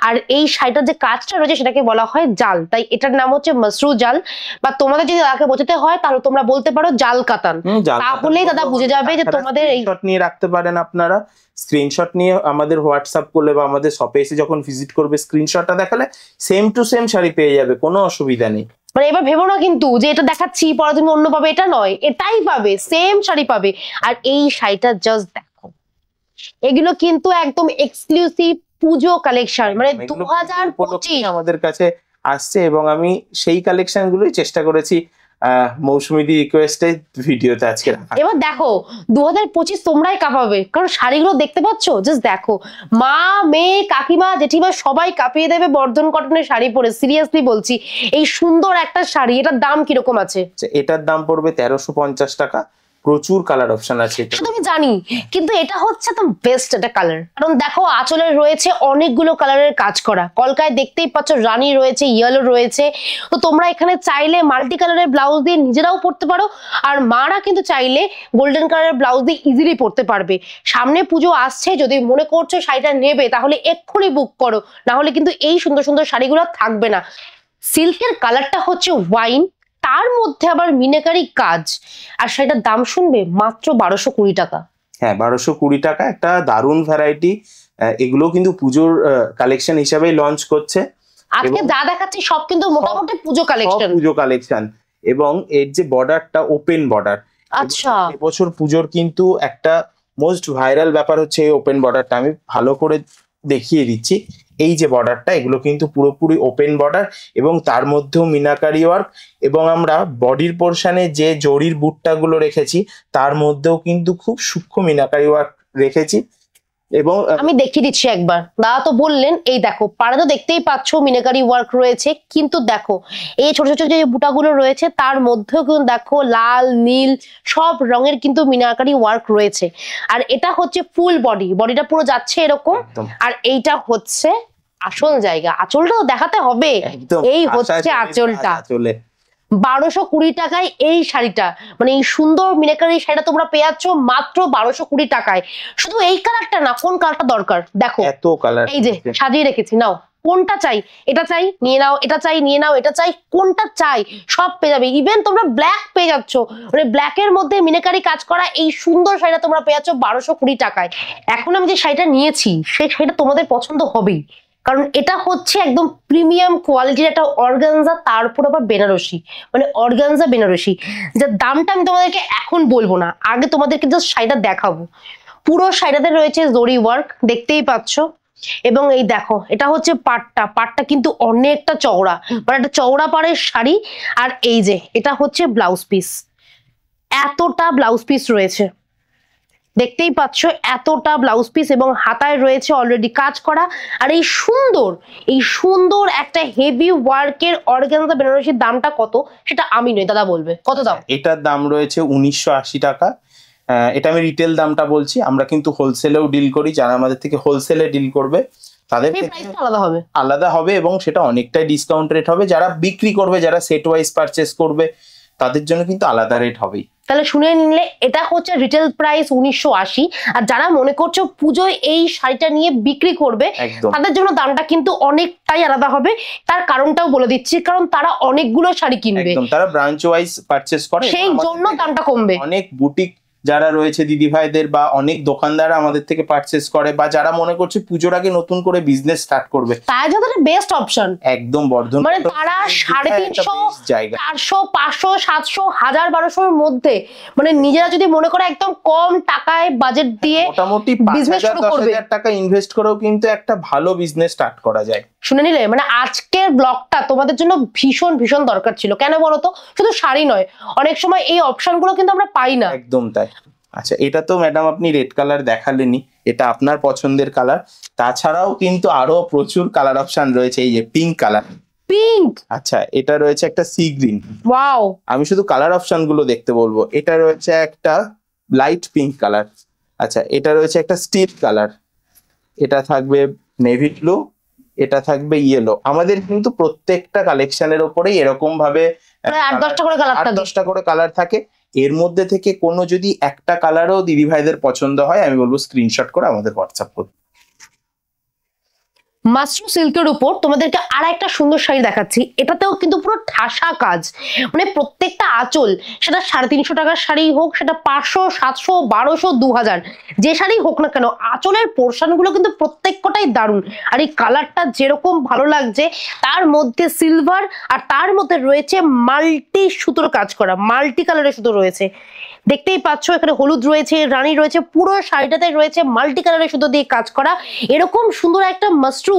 Speaker 1: আর এই শাড়িটার যে কাজটা রয়েছে সেটাকে বলা হয় জাল, তাই এটার নাম হচ্ছে মাসরু জাল। বা তোমাদের যদি তাকে বোঝাতে হয় তাহলে তোমরা বলতে পারো জাল কাতান, তাহলেই দাদা বুঝে যাবে যে তোমাদের এই
Speaker 2: স্ক্রিনশট নিয়ে রাখতে পারেন আপনারা। স্ক্রিনশট নিয়ে আমাদের হোয়াটসঅ্যাপ করলে বা আমাদের শপে এসে যখন ভিজিট করবে স্ক্রিনশটটা দেখালে সেম টু সেম শাড়ি পেয়ে যাবে, কোনো অসুবিধা নেই।
Speaker 1: মানে এবার ভেবো না কিন্তু যে এটা দেখাচ্ছি পরে তুমি অন্য পাবে, এটা নয়, এটাই পাবে, সেম শাড়ি পাবে। আর এই শাড়িটা জাস্ট দেখো, এগুলো কিন্তু একদম এক্সক্লুসিভ পুজো কালেকশন, মানে
Speaker 2: এগুলো
Speaker 1: 2025।
Speaker 2: আমাদের কাছে আসছে এবং আমি সেই কালেকশন গুলোই চেষ্টা করেছি মৌসুমীদি রিকোয়েস্টে ভিডিওতে আজকে রাখা।
Speaker 1: এবার দেখো 2025 তোমরাই কাঁপাবে, কারণ শাড়িগুলো দেখতে পাচ্ছ, জাস্ট দেখো, মা মেয়ে কাকিমা জেঠিমা সবাই কাঁপিয়ে দেবে বর্ধন কটনের শাড়ি পরে। সিরিয়াসলি বলছি, এই সুন্দর একটা শাড়ি, এটার দাম কিরকম আছে?
Speaker 2: এটার দাম পড়বে 1350 টাকা। প্রচুর কালার অপশন আছে এটা।
Speaker 1: সেটা আমি জানি, কিন্তু এটা হচ্ছে তো বেস্ট একটা কালার, কারণ দেখো আঁচলে রয়েছে অনেকগুলো কালারের কাজ করা, কলকায় দেখতেই পাচ্ছ রানী রয়েছে, ইয়েলো রয়েছে। তো তোমরা এখানে চাইলে মাল্টি কালারের ব্লাউজ দিয়ে নিজেরাও পরতে পারো, আর মারা কিন্তু চাইলে গোল্ডেন কালারের ব্লাউজ দিয়ে ইজিলি পরতে পারবে। সামনে পুজো আসছে, যদি মনে করছো শাড়িটা নেবে তাহলে এক্ষুনি বুক করো, না হলে কিন্তু এই সুন্দর সুন্দর শাড়িগুলো থাকবে না। সিল্কের কালারটা হচ্ছে ওয়াইন, তার মধ্যে আবার মিনাকারি কাজ, আর সেটার দাম শুনবে মাত্র 1220 টাকা।
Speaker 2: হ্যাঁ, 1220 টাকা, একটা দারুণ ভ্যারাইটি। এগুলো কিন্তু পুজোর কালেকশন হিসাবেই লঞ্চ করছে।
Speaker 1: আজকে যা দেখাচ্ছি সব কিন্তু মোটামুটি পুজো কালেকশন।
Speaker 2: পুজো কালেকশন, এবং এর যে বর্ডারটা ওপেন বর্ডার।
Speaker 1: আচ্ছা,
Speaker 2: এবছর পুজোর কিন্তু একটা মোস্ট ভাইরাল ব্যাপার হচ্ছে এই ওপেন বর্ডারটা। আমি ভালো করে দেখিয়ে দিচ্ছি। এই যে বর্ডারটা, এগুলো কিন্তু পুরোপুরি ওপেন বর্ডার, এবং তার মধ্যেও মিনাকারি ওয়ার্ক, এবং আমরা বডির পোর্শনে যে জরির বুটটা গুলো রেখেছি তার মধ্যেও কিন্তু খুব সূক্ষ্ম মিনাকারি ওয়ার্ক রেখেছি। এবং
Speaker 1: আমি দেখিয়ে দিচ্ছি একবার, দাদা তো বললেন, এই দেখো পাড়ে তো দেখতেই পাচ্ছ মিনাকারি ওয়ার্ক রয়েছে, কিন্তু দেখো এই ছোট ছোট যে বুটাগুলো রয়েছে তার মধ্যেও কিন্তু দেখো লাল নীল সব রঙের কিন্তু মিনাকারি ওয়ার্ক রয়েছে। আর এটা হচ্ছে ফুল বডি, বডিটা পুরো যাচ্ছে এরকম।
Speaker 2: একদম
Speaker 1: আর এইটা হচ্ছে আসল জায়গা, আঁচলটাও দেখাতে হবে,
Speaker 2: একদম
Speaker 1: এই হচ্ছে আঁচলটা। 1220 টাকায় এই শাড়িটা, মানে এই সুন্দর মিনাকারি শাড়িটা তোমরা পেয়ে যাচ্ছ মাত্র 1220 টাকায়। শুধু এই কালারটা না, কোন কালারটা দরকার দেখো,
Speaker 2: এত কালার
Speaker 1: এই যে সাজিয়ে রেখেছি, নাও কোনটা চাই, এটা চাই নিয়ে নাও, এটা চাই নিয়ে নাও, এটা চাই, কোনটা চাই সব পেয়ে যাবে। ইভেন তোমরা ব্ল্যাক পেয়ে যাচ্ছ, মানে ব্ল্যাকের মধ্যে মিনাকারি কাজ করা এই সুন্দর শাড়িটা তোমরা পেয়ে যাচ্ছ 1220 টাকায়। এখন আমি যে শাড়িটা নিয়েছি সেই শাড়িটা তোমাদের পছন্দ হবেই, কারণ এটা হচ্ছে একদম প্রিমিয়াম কোয়ালিটির একটা অর্গানজা, তারপর আবার বেনারসি, মানে অর্গানজা বেনারসি, যার দামটা আমি তোমাদেরকে এখন বলবো না, আগে তোমাদেরকে জাস্ট শাড়িটা দেখাবো। পুরো শাড়িটাতে রয়েছে জরি ওয়ার্ক, দেখতেই পাচ্ছ। এবং এই দেখো এটা হচ্ছে পাটটা, পাটটা কিন্তু অনেকটা চওড়া, মানে একটা চওড়া পাড়ের শাড়ি। আর এই যে এটা হচ্ছে ব্লাউজ পিস, এতটা ব্লাউজ পিস রয়েছে, দেখতেই পাচ্ছ এতটা ব্লাউজ পিস, এবং হাতায় রয়েছে অলরেডি কাজ করা। আর এই সুন্দর একটা হেভি ওয়ার্কের অর্গানজা বেনারসির দামটা কত সেটা আমি নই, দাদা বলবে কত দাম।
Speaker 2: এটার দাম রয়েছে 1980 টাকা। এটা আমি রিটেল দামটা বলছি, আমরা কিন্তু হোলসেলেও ডিল করি। যারা আমাদের থেকে হোলসেলে ডিল করবে তাদের
Speaker 1: প্রাইসটা আলাদা হবে,
Speaker 2: আলাদা হবে, এবং সেটা অনেকটাই ডিসকাউন্ট রেট হবে। যারা বিক্রি করবে, যারা সেট ওয়াইজ পারচেস করবে, তাদের জন্য কিন্তু আলাদা রেট হবেই।
Speaker 1: তাহলে শুনে নিলে এটা হচ্ছে রিটেল প্রাইস 1980। আর যারা মনে করছো পুজোয় এই শাড়িটা নিয়ে বিক্রি করবে তাদের জন্য দামটা কিন্তু অনেকটাই আলাদা হবে। তার কারণটাও বলে দিচ্ছি, কারণ তারা অনেকগুলো শাড়ি কিনবে,
Speaker 2: তারা ব্রাঞ্চ ওয়াইজ পারচেস করে,
Speaker 1: সেই জন্য দামটা কমবে।
Speaker 2: অনেক বুটিক যারা রয়েছে দিদি ভাইদের বা অনেক দোকানদাররা আমাদের থেকে পারচেস করে, বা যারা মনে করছে পুজোর আগে নতুন করে বিজনেস স্টার্ট করবে,
Speaker 1: তাই জন্য বেস্ট অপশন।
Speaker 2: একদম বর্ধমান
Speaker 1: মানে তারা 350,
Speaker 2: জায়গা
Speaker 1: 400, 500, 700, 1000, 1200 এর মধ্যে মানে নিজেরা যদি মনে করে একদম কম টাকায় বাজেট দিয়ে
Speaker 2: মোটামুটি
Speaker 1: বিজনেস শুরু করবে,
Speaker 2: 5,000 টাকা ইনভেস্ট করেও কিন্তু একটা ভালো বিজনেস স্টার্ট করা যায়।
Speaker 1: শুনে নিলে মানে আজকের ব্লগটা তোমাদের জন্য ভীষণ ভীষণ দরকার ছিল। কেন বলো তো, শুধু শাড়ি নয়, অনেক সময় এই অপশনগুলো কিন্তু আমরা পাই না।
Speaker 2: একদম তাই। আচ্ছা, এটা তো ম্যাডাম আপনি রেড কালার দেখালেনই, এটা আপনার পছন্দের কালার। তাছাড়াও কিন্তু আরো প্রচুর কালার অপশন রয়েছে। এই যে পিঙ্ক কালার,
Speaker 1: পিঙ্ক,
Speaker 2: আচ্ছা এটা রয়েছে একটা সি গ্রিন।
Speaker 1: ওয়াও,
Speaker 2: আমি শুধু কালার অপশন গুলো দেখতে বলবো। এটা রয়েছে একটা লাইট পিঙ্ক কালার, আচ্ছা এটা রয়েছে একটা স্টিল কালার, এটা থাকবে নেভি ব্লু, এটা থাকবে ইয়েলো। আমাদের কিন্তু প্রত্যেকটা কালেকশনের ওপরেই এরকম ভাবে
Speaker 1: 8-10টা করে কালার থাকে।
Speaker 2: 8-10টা করে কালার থাকে। এর মধ্যে থেকে কোনো যদি একটা কালারও দিদি ভাইদের পছন্দ হয়, আমি বলবো স্ক্রিনশট করে আমাদের হোয়াটসঅ্যাপ করুন।
Speaker 1: মাশরুম সিল্কের উপর তোমাদেরকে আর একটা সুন্দর শাড়ি দেখাচ্ছি। এটাতেও কিন্তু পুরো ঠাসা কাজ, মানে প্রত্যেকটা আঁচল, সেটা 350 টাকার শাড়ি হোক, সেটা 500, 700, 1200, 2000, যে শাড়ি হোক না কেন, আঁচলের পোর্শন গুলো কিন্তু প্রত্যেকটাই দারুণ। আর এই কালারটা যেরকম ভালো লাগছে, তার মধ্যে সিলভার আর তার মধ্যে রয়েছে মাল্টি সুতোর কাজ করা, মাল্টি কালারের সুতো রয়েছে। দেখতেই পাচ্ছ এখানে হলুদ রয়েছে, রানী রয়েছে, পুরো শাড়িটাতে রয়েছে মাল্টি কালারের সুতো দিয়ে কাজ করা। এরকম সুন্দর একটা মাশরুম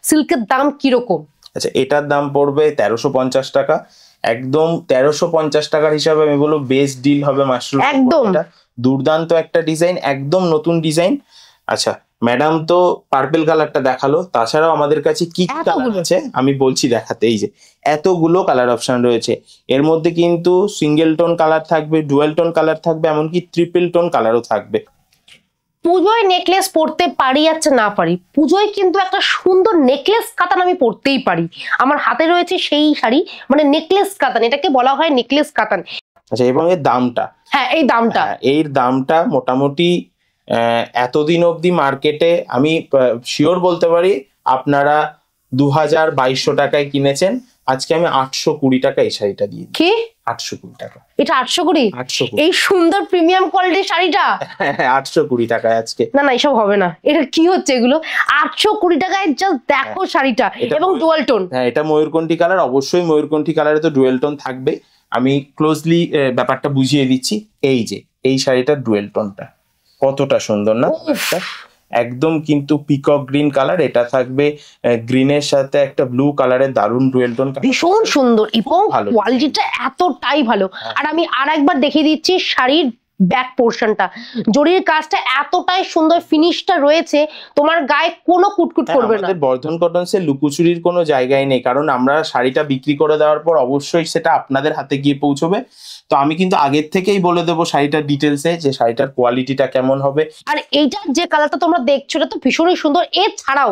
Speaker 1: সিল্কের দাম কিরকম?
Speaker 2: আচ্ছা, এটার দাম পড়বে 1350 টাকা। একদম 1350 টাকার হিসাবে আমি বলবো বেস্ট ডিল হবে মাশরুম।
Speaker 1: একদম
Speaker 2: দুর্দান্ত একটা ডিজাইন, একদম নতুন ডিজাইন। আচ্ছা ম্যাডাম তো পার্পল কালারটা দেখালো, তাছাড়াও আমাদের কাছে কি কি কালার আছে আমি বলছি দেখাতে। এই যে এতগুলো কালার অপশন রয়েছে, এর মধ্যে কিন্তু সিঙ্গেল টোন কালার থাকবে, ডুয়াল টোন কালার থাকবে, এমনকি ট্রিপল টোন কালারও থাকবে।
Speaker 1: পুজোয় নেকলেস পরতে পারি আর না পারি, পুজোয় কিন্তু একটা সুন্দর নেকলেস কাতান আমি পরতেই পারি। আমার হাতে রয়েছে সেই শাড়ি, মানে নেকলেস কাতান, এটাকে বলা হয় নেকলেস কাতান।
Speaker 2: আচ্ছা, এবং এর দামটা,
Speaker 1: হ্যাঁ এই দামটা,
Speaker 2: এর দামটা মোটামুটি এতদিন অবধি মার্কেটে আমি শিওর বলতে পারি আপনারা 2200 টাকায় কিনেছেন, আজকে আমি 820 টাকা এই শাড়িটা দিয়ে দিই।
Speaker 1: কি
Speaker 2: 820 টাকা?
Speaker 1: এটা 820?
Speaker 2: 820,
Speaker 1: এই সুন্দর প্রিমিয়াম কোয়ালিটির শাড়িটা
Speaker 2: 820 টাকায় আজকে।
Speaker 1: না না, এসব হবে না, এটা কি হচ্ছে এগুলো? 820 টাকায় জাস্ট দেখো শাড়িটা, এবং ডুয়াল টোন।
Speaker 2: হ্যাঁ, এটা ময়ূরকণ্ঠী কালার, অবশ্যই ময়ূরকণ্ঠী কালারে তো ডুয়েল টোন থাকবে। আমি ক্লোজলি ব্যাপারটা বুঝিয়ে দিচ্ছি। এই যে এই শাড়িটার ডুয়েল টোনটা কতটা সুন্দর না? একদম কিন্তু পিকক গ্রিন কালার, এটা থাকবে গ্রিনের সাথে একটা ব্লু কালারের দারুণ ডুয়েল টোন,
Speaker 1: ভীষণ সুন্দর এবং কোয়ালিটিটা এতটাই ভালো। আর আমি আর একবার দেখিয়ে দিচ্ছি শাড়ির ব্যাক পোর্শনটা, জরির কাজটা এতটাই সুন্দর, ফিনিশটা রয়েছে, তোমার গায়ে কোনো কুটকুট করবে না।
Speaker 2: আমাদের বর্ধন কটনসের লুকোচুরির কোনো জায়গায় নেই, কারণ আমরা শাড়িটা বিক্রি করে দেওয়ার পর অবশ্যই সেটা আপনাদের হাতে গিয়ে পৌঁছবে। তো আমি কিন্তু আগের থেকেই বলে দেবো শাড়িটার ডিটেলসে যে শাড়িটার কোয়ালিটিটা কেমন হবে।
Speaker 1: আর এইটার যে কালারটা তোমরা দেখছো, এটা তো ভীষণই সুন্দর। এছাড়াও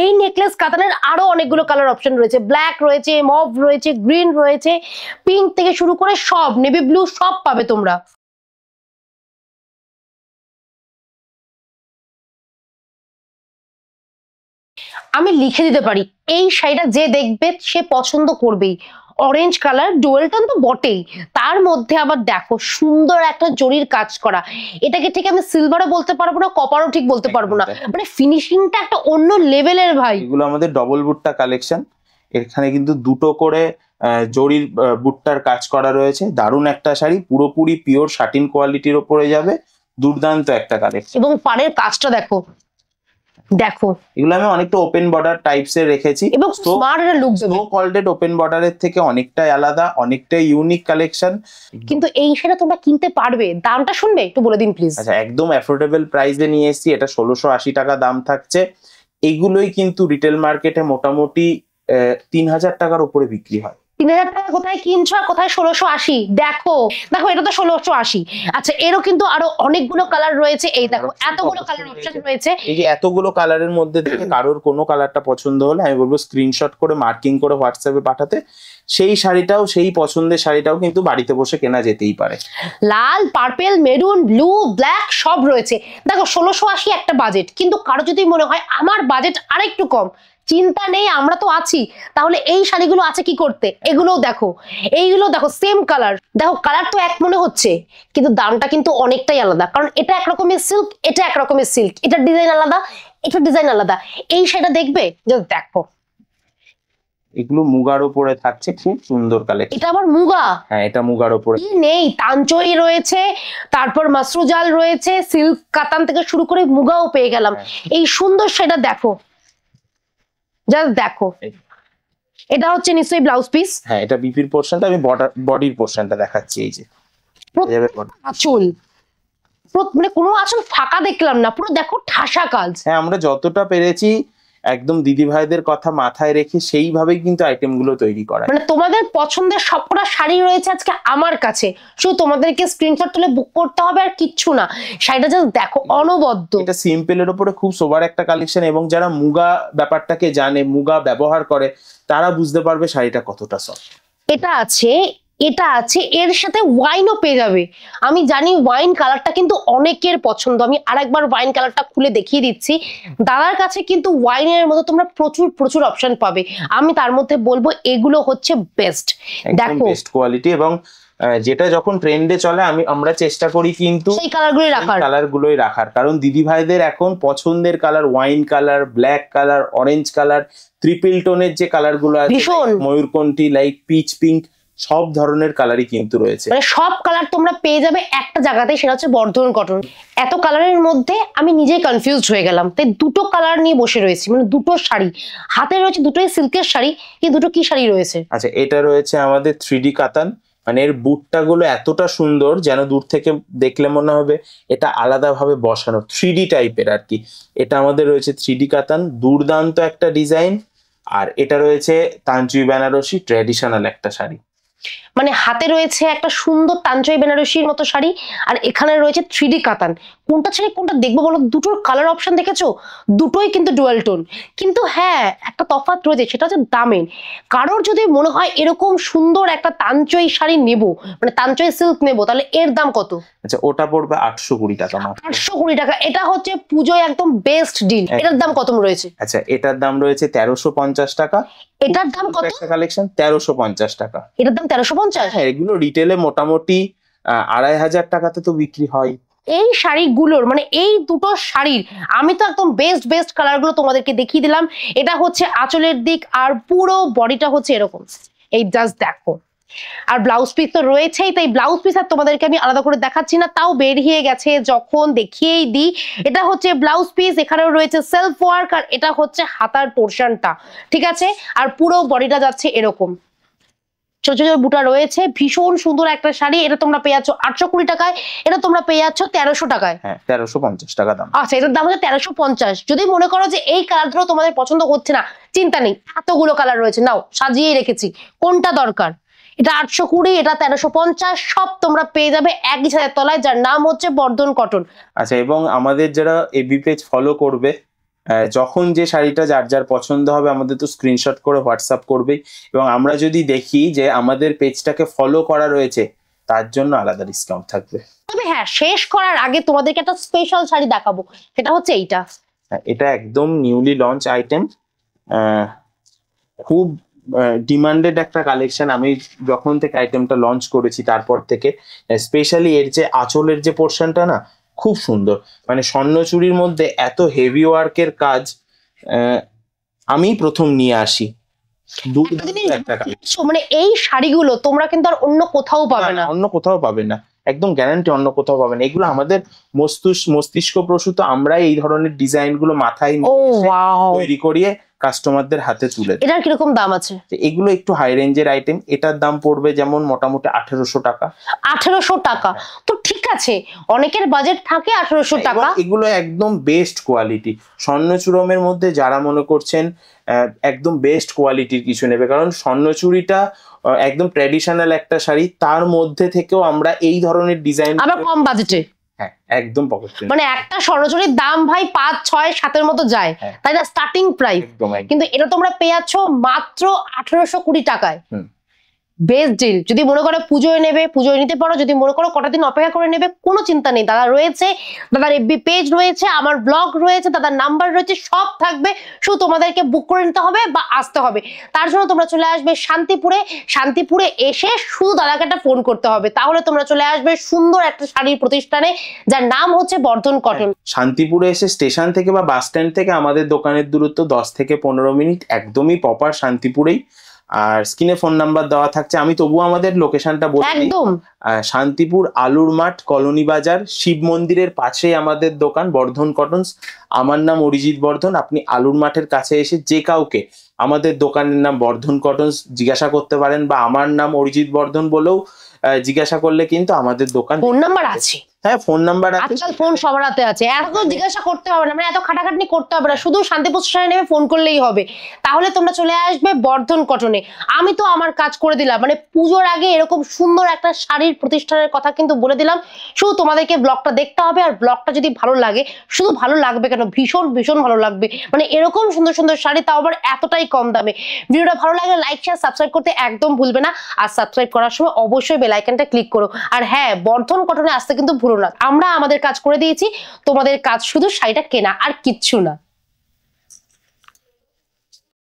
Speaker 1: এই নেকলেস কাতানের আরো অনেকগুলো কালার অপশন রয়েছে, ব্ল্যাক রয়েছে, মভ রয়েছে, গ্রিন রয়েছে, পিঙ্ক থেকে শুরু করে সব, নেভি ব্লু, সব পাবে তোমরা। আমি লিখে দিতে পারি, এই শাড়িটা যে দেখবে সে পছন্দ করবেই। অরেঞ্জ কালার, ডুয়েল টোন তো বটেই, তার মধ্যে আবার দেখো সুন্দর একটা জরির কাজ করা। এটাকে ঠিক আমি সিলভারও বলতে পারবো না, কপারও ঠিক বলতে পারবো না, মানে ফিনিশিংটা একটা অন্য লেভেলের ভাই।
Speaker 2: এগুলো আমাদের ডবল বুট্টা কালেকশন, এখানে কিন্তু দুটো করে জরির বুট্টার কাজ করা রয়েছে। দারুণ একটা শাড়ি, পুরোপুরি পিওর শাটিন কোয়ালিটির ওপরে যাবে, দুর্দান্ত একটা কালেকশন।
Speaker 1: এবং পাড়ের কাজটা দেখো, দেখো
Speaker 2: এগুলো আমি অনেকটা ওপেন বর্ডার টাইপস এর রেখেছি,
Speaker 1: এবং স্মার্ট একটা লুক দেবে।
Speaker 2: কল্টেড ওপেন বর্ডারের থেকে অনেকটাই আলাদা, অনেকটাই ইউনিক কালেকশন।
Speaker 1: কিন্তু এই শাড়িটা তোমরা কিনতে পারবে, দামটা শুনবে একটু বলে দিন প্লিজ।
Speaker 2: আচ্ছা, একদম অ্যাফোর্ডেবল প্রাইসে নিয়ে এসেছি, এটা 1680 টাকা দাম থাকছে। এগুলোই কিন্তু রিটেল মার্কেটে মোটামুটি 3000 টাকার উপরে বিক্রি হয়।
Speaker 1: 3000 টাকা কোথায় কিনছো আর কোথায় 1680? দেখো দেখো, এটা তো 1680। আচ্ছা, এরও কিন্তু আরো অনেকগুলো কালার রয়েছে। এই দেখো এতগুলো কালার অপশন রয়েছে।
Speaker 2: এই যে এতগুলো কালারের মধ্যে থেকে কারোর কোনো কালারটা পছন্দ হলে আমি বলবো স্ক্রিনশট করে মার্কিং করে হোয়াটসঅ্যাপে পাঠাতে। সেই শাড়িটাও, সেই পছন্দের শাড়িটাও কিন্তু বাড়িতে বসে কেনা যেতেই পারে।
Speaker 1: লাল, পার্পেল, মেরুন, ব্লু, ব্ল্যাক সব রয়েছে। দেখো 1680 একটা বাজেট, কিন্তু কারো যদি মনে হয় আমার বাজেট আরেকটু কম, চিন্তা নেই, আমরা তো আছি। তাহলে এই শাড়িগুলো আছে কি করতে? এগুলোও দেখো, এইগুলো দেখো, সেম কালার, দেখো কালার তো এক মনে হচ্ছে, কিন্তু দামটা কিন্তু অনেকটাই আলাদা। কারণ এটা একরকমের সিল্ক, এটা একরকমের সিল্ক, এটার ডিজাইন আলাদা, এটার ডিজাইন আলাদা। এই শাড়িটা দেখবে, just দেখো,
Speaker 2: এগুলো মুগার উপরে থাকছে, খুব সুন্দর কালেকশন।
Speaker 1: এটা আবার মুগা,
Speaker 2: হ্যাঁ এটা মুগার উপরে।
Speaker 1: কি নেই, তানচই রয়েছে, তারপর মাসরুজাল রয়েছে, সিল্ক কাতান থেকে শুরু করে মুগাও পেয়ে গেলাম। এই সুন্দর সেটা দেখো, জাস্ট দেখো। এটা হচ্ছে নিশ্চয়ই ব্লাউজ পিস।
Speaker 2: হ্যাঁ এটা বিপির পোর্শনটা, আমি বডির পোর্শনটা দেখাচ্ছি। এই যে
Speaker 1: আঁচল, মানে কোনো আঁচল ফাঁকা দেখলাম না, পুরো দেখো ঠাসা কাজ।
Speaker 2: হ্যাঁ আমরা যতটা পেরেছি একদম দিদি ভাইদের কথা মাথায় রেখে সেইভাবেই কিন্তু আইটেম গুলো তৈরি করা।
Speaker 1: মানে তোমাদের পছন্দের সবকটা শাড়ি রয়েছে আজকে আমার কাছে, শুধু তোমাদেরকে স্ক্রিনশট তুলে বুক করতে হবে আর কিচ্ছু না। শাড়িটা জাস্ট দেখো, অনবদ্য।
Speaker 2: এটা সিম্পলের উপরে খুব সোবার একটা কালেকশন, এবং যারা মুগা ব্যাপারটাকে জানে, মুগা ব্যবহার করে, তারা বুঝতে পারবে শাড়িটা কতটা সফট।
Speaker 1: এটা আছে, এটা আছে, এর সাথে ওয়াইনও পেয়ে যাবে। আমি জানি ওয়াইন কালারটা কিন্তু অনেকের পছন্দ, আমি আরেকবার ওয়াইন কালারটা খুলে দেখিয়ে দিচ্ছি। দাদার কাছে কিন্তু ওয়াইনের মতো তোমরা প্রচুর প্রচুর অপশন পাবে। আমি তার মধ্যে বলবো এগুলো হচ্ছে বেস্ট, দেখো
Speaker 2: বেস্ট কোয়ালিটি। এবং যেটা যখন ট্রেন্ডে চলে আমরা চেষ্টা করি কিন্তু
Speaker 1: সেই কালারগুলোই রাখার,
Speaker 2: কারণ দিদি ভাইদের এখন পছন্দের colour wine colour, black colour, orange colour, triple টোনের যে কালার গুলো আছে,
Speaker 1: ভীষণ
Speaker 2: ময়ূরকণ্ঠী, লাইট পিচ পিঙ্ক, সব ধরনের কালারই কিন্তু রয়েছে।
Speaker 1: মানে সব কালার তোমরা পেয়ে যাবে একটা জায়গাতে, সেটা হচ্ছে বর্ধমান কটন। এত কালারের মধ্যে আমি নিজেই কনফিউজড হয়ে গেলাম, তাই দুটো কালার নিয়ে বসে রয়েছি, মানে দুটো শাড়ি হাতে রয়েছে, দুটোই সিল্কের শাড়ি, কিন্তু দুটো কি শাড়ি রয়েছে?
Speaker 2: আচ্ছা এটা রয়েছে আমাদের 3D কাতান, মানে এর বুটটা গুলো এতটা সুন্দর যেন দূর থেকে দেখলে মনে হবে এটা আলাদাভাবে বসানো, 3D টাইপের আর কি। এটা আমাদের রয়েছে 3D কাতান, দুর্দান্ত একটা ডিজাইন। আর এটা রয়েছে তানচুই বেনারসি ট্র্যাডিশনাল একটা শাড়ি,
Speaker 1: মানে হাতে রয়েছে একটা সুন্দর তানচই বেনারসির মতো শাড়ি, আর এখানে রয়েছে 3D কাতান। কোনটা ছেড়ে কোনটা দেখবো বলো? দুটোর কালার অপশন দেখেছো, দুটোই কিন্তু ডুয়াল টোন। কিন্তু হ্যাঁ একটা তফাৎ রয়েছে, সেটা হচ্ছে দামের। কারোর যদি মনে হয় এরকম সুন্দর একটা তানচই শাড়ি নেবো, মানে তানচই সিল্ক নেবো, তাহলে এর দাম কত?
Speaker 2: আচ্ছা ওটা পড়বে 820 টাকা।
Speaker 1: 820 টাকা। এটা হচ্ছে পুজোয় একদম বেস্ট ডিল। এটার দাম কত রয়েছে?
Speaker 2: আচ্ছা এটার দাম রয়েছে 1350 টাকা।
Speaker 1: এটার দাম কত?
Speaker 2: একটা কালেকশন 1350 টাকা।
Speaker 1: এটার দাম 1350?
Speaker 2: হ্যাঁ এগুলো রিটেলে মোটামুটি 2500 টাকাতে তো বিক্রি হয়।
Speaker 1: এই শাড়িগুলোর মানে এই দুটো শাড়ির আমি তো একদম বেস্ট বেস্ট কালার গুলো তোমাদেরকে দেখিয়ে দিলাম। এটা হচ্ছে আঁচলের দিক, আর পুরো বডিটা হচ্ছে এরকম, এই জাস্ট দেখো। আর ব্লাউজ পিস তো রয়েছেই, তাই ব্লাউজ পিস আর তোমাদেরকে আমি আলাদা করে দেখাচ্ছি না, তাও বেরিয়ে গেছে যখন দেখিয়েই দিই। এটা হচ্ছে ব্লাউজ পিস, এখানেও রয়েছে সেলফ ওয়ার্ক, আর এটা হচ্ছে হাতার পোর্শনটা, ঠিক আছে। আর পুরো বডিটা যাচ্ছে এরকম, ছোট ছোট বুটা রয়েছে। ভীষণ সুন্দর একটা শাড়ি। এটা তোমরা পেয়ে যাচ্ছ 820 টাকায়, এটা তোমরা পেয়ে যাচ্ছ 1300 টাকায়।
Speaker 2: হ্যাঁ 1350 টাকা দাম।
Speaker 1: আচ্ছা এটার দাম হচ্ছে 1350। যদি মনে করো যে এই কালারগুলো তোমাদের পছন্দ হচ্ছে না, চিন্তা নেই, এতগুলো কালার রয়েছে, নাও সাজিয়ে রেখেছি, কোনটা দরকার। এটা 820, এটা 1350, সব তোমরা পেয়ে যাবে একই ছাদের তলায়, যার নাম হচ্ছে বর্ধমান কটন।
Speaker 2: আচ্ছা এবং আমাদের যারা এবি পেজ ফলো করবে, যখন যে শাড়িটা যার যার পছন্দ হবে আমাদের তো স্ক্রিনশট করে হোয়াটসঅ্যাপ করবেই, এবং আমরা যদি দেখি যে আমাদের পেজটাকে ফলো করা রয়েছে তার জন্য আলাদা ডিসকাউন্ট থাকবে।
Speaker 1: তবে হ্যাঁ শেষ করার আগে তোমাদেরকে একটা স্পেশাল শাড়ি দেখাবো, সেটা হচ্ছে এইটা।
Speaker 2: এটা একদম নিউলি লঞ্চ আইটেম, খুব ডিমান্ডেড একটা কালেকশন। আমি যখন থেকে আইটেমটা লঞ্চ করেছি তারপর থেকে, স্পেশালি এর যে আঁচলের যে পোর্শনটা না খুব সুন্দর, মানে স্বর্ণচুরির মধ্যে এত হেভি ওয়ার্কের কাজ আমি প্রথম নিয়ে আসি।
Speaker 1: মানে এই শাড়িগুলো তোমরা কিন্তু আর অন্য কোথাও পাবে না,
Speaker 2: অন্য কোথাও পাবে না, একদম গ্যারান্টি অন্য কোথাও পাবে না। এগুলো আমাদের মস্তিষ্ক প্রসূত, আমরা এই ধরনের ডিজাইন গুলো মাথায় তৈরি করিয়ে কাস্টমারদের হাতে তুলে।
Speaker 1: এটার কিরকম দাম আছে?
Speaker 2: এগুলো একটু হাই রেঞ্জের আইটেম, এটার দাম পড়বে যেমন মোটামুটি 1800 টাকা।
Speaker 1: 1800 টাকা তো ঠিক আছে, অনেকের বাজেট থাকে 1800 টাকা।
Speaker 2: এগুলো একদম বেস্ট কোয়ালিটি। স্বর্ণচূড়মের মধ্যে যারা মনে করছেন একদম বেস্ট কোয়ালিটির কিছু নেবে, কারণ স্বর্ণচুরিটা একদম ট্র্যাডিশনাল একটা শাড়ি, তার মধ্যে থেকেও আমরা এই ধরনের ডিজাইন
Speaker 1: আবার কম বাজেটে।
Speaker 2: হ্যাঁ একদম পকেট,
Speaker 1: মানে একটা স্বর্ণচুরির দাম ভাই 5, 6, 7 মতো যায়, তাই না, স্টার্টিং প্রাইস। কিন্তু এটা তোমরা পেয়ে যাচ্ছ মাত্র 1820 টাকায়। Best deal. যদি মনে করো পুজোয় নেবে, পুজোয় নিতে পারো। যদি মনে করো কটা দিন অপেক্ষা করে নেবে, কোনো চিন্তা নেই, দাদা রয়েছে, দাদার এফবি পেজ রয়েছে, আমার ব্লগ রয়েছে, দাদার নাম্বার রয়েছে, সব থাকবে। শুধু তোমাদেরকে বুক করে নিতে হবে বা আসতে হবে। তার জন্য তোমরা চলে আসবে শান্তিপুরে। শান্তিপুরে এসে শুধু দাদাকে একটা ফোন করতে হবে, তাহলে তোমরা চলে আসবে সুন্দর একটা শাড়ির প্রতিষ্ঠানে, যার নাম হচ্ছে বর্ধন কটন।
Speaker 2: শান্তিপুরে এসে স্টেশন থেকে বা বাস স্ট্যান্ড থেকে আমাদের দোকানের দূরত্ব 10 থেকে 15 মিনিট, একদমই প্রপার শান্তিপুরেই। আর স্ক্রিনে ফোন নাম্বার দেওয়া থাকছে, আমি তবুও আমাদের লোকেশনটা বলে দিই।
Speaker 1: একদম
Speaker 2: শান্তিপুর আলুর মাঠ, কলোনি বাজার, শিব মন্দিরের পাশেই আমাদের দোকান বর্ধন কটনস। আমার নাম অরিজিৎ বর্ধন। আপনি আলুর মাঠের কাছে এসে যে কাউকে আমাদের দোকানের নাম বর্ধন কটনস জিজ্ঞাসা করতে পারেন, বা আমার নাম অরিজিৎ বর্ধন বলেও জিজ্ঞাসা করলে কিন্তু আমাদের দোকান
Speaker 1: ফোন নাম্বার আছে।
Speaker 2: হ্যাঁ, ফোন নাম্বার আছে।
Speaker 1: আজকাল ফোন সবার হাতে আছে, এত জিজ্ঞাসা করতে হবে না, মানে এত খাটাখাটনি করতে হবে না, শুধু শান্তিপুর স্টেশনে নেমে ফোন করলেই হবে। তাহলে তোমরা চলে আসবে বর্ধন কটনে। আমি তো আমার কাজ করে দিলাম, মানে পুজোর আগে এরকম সুন্দর একটা শাড়ির প্রতিষ্ঠানের কথা কিন্তু বলে দিলাম। শুধু তোমাদেরকে ব্লগটা দেখতে হবে, আর ব্লগটা যদি ভালো লাগে, শুধু ভালো লাগবে কেন, ভীষণ ভীষণ ভালো লাগবে। মানে এরকম সুন্দর সুন্দর শাড়ি, তাও আবার এতটাই কম দামে। ভিডিওটা ভালো লাগলে লাইক শেয়ার সাবস্ক্রাইব করতে একদম ভুলবে না। আর সাবস্ক্রাইব করার সময় অবশ্যই বেল আইকনটা ক্লিক করো। আর হ্যাঁ, বর্ধন কটনে আসতে কিন্তু ভুলো না। আমরা আমাদের কাজ করে দিয়েছি, তোমাদের কাজ শুধু শাড়িটা কেনা, আর কিচ্ছু না।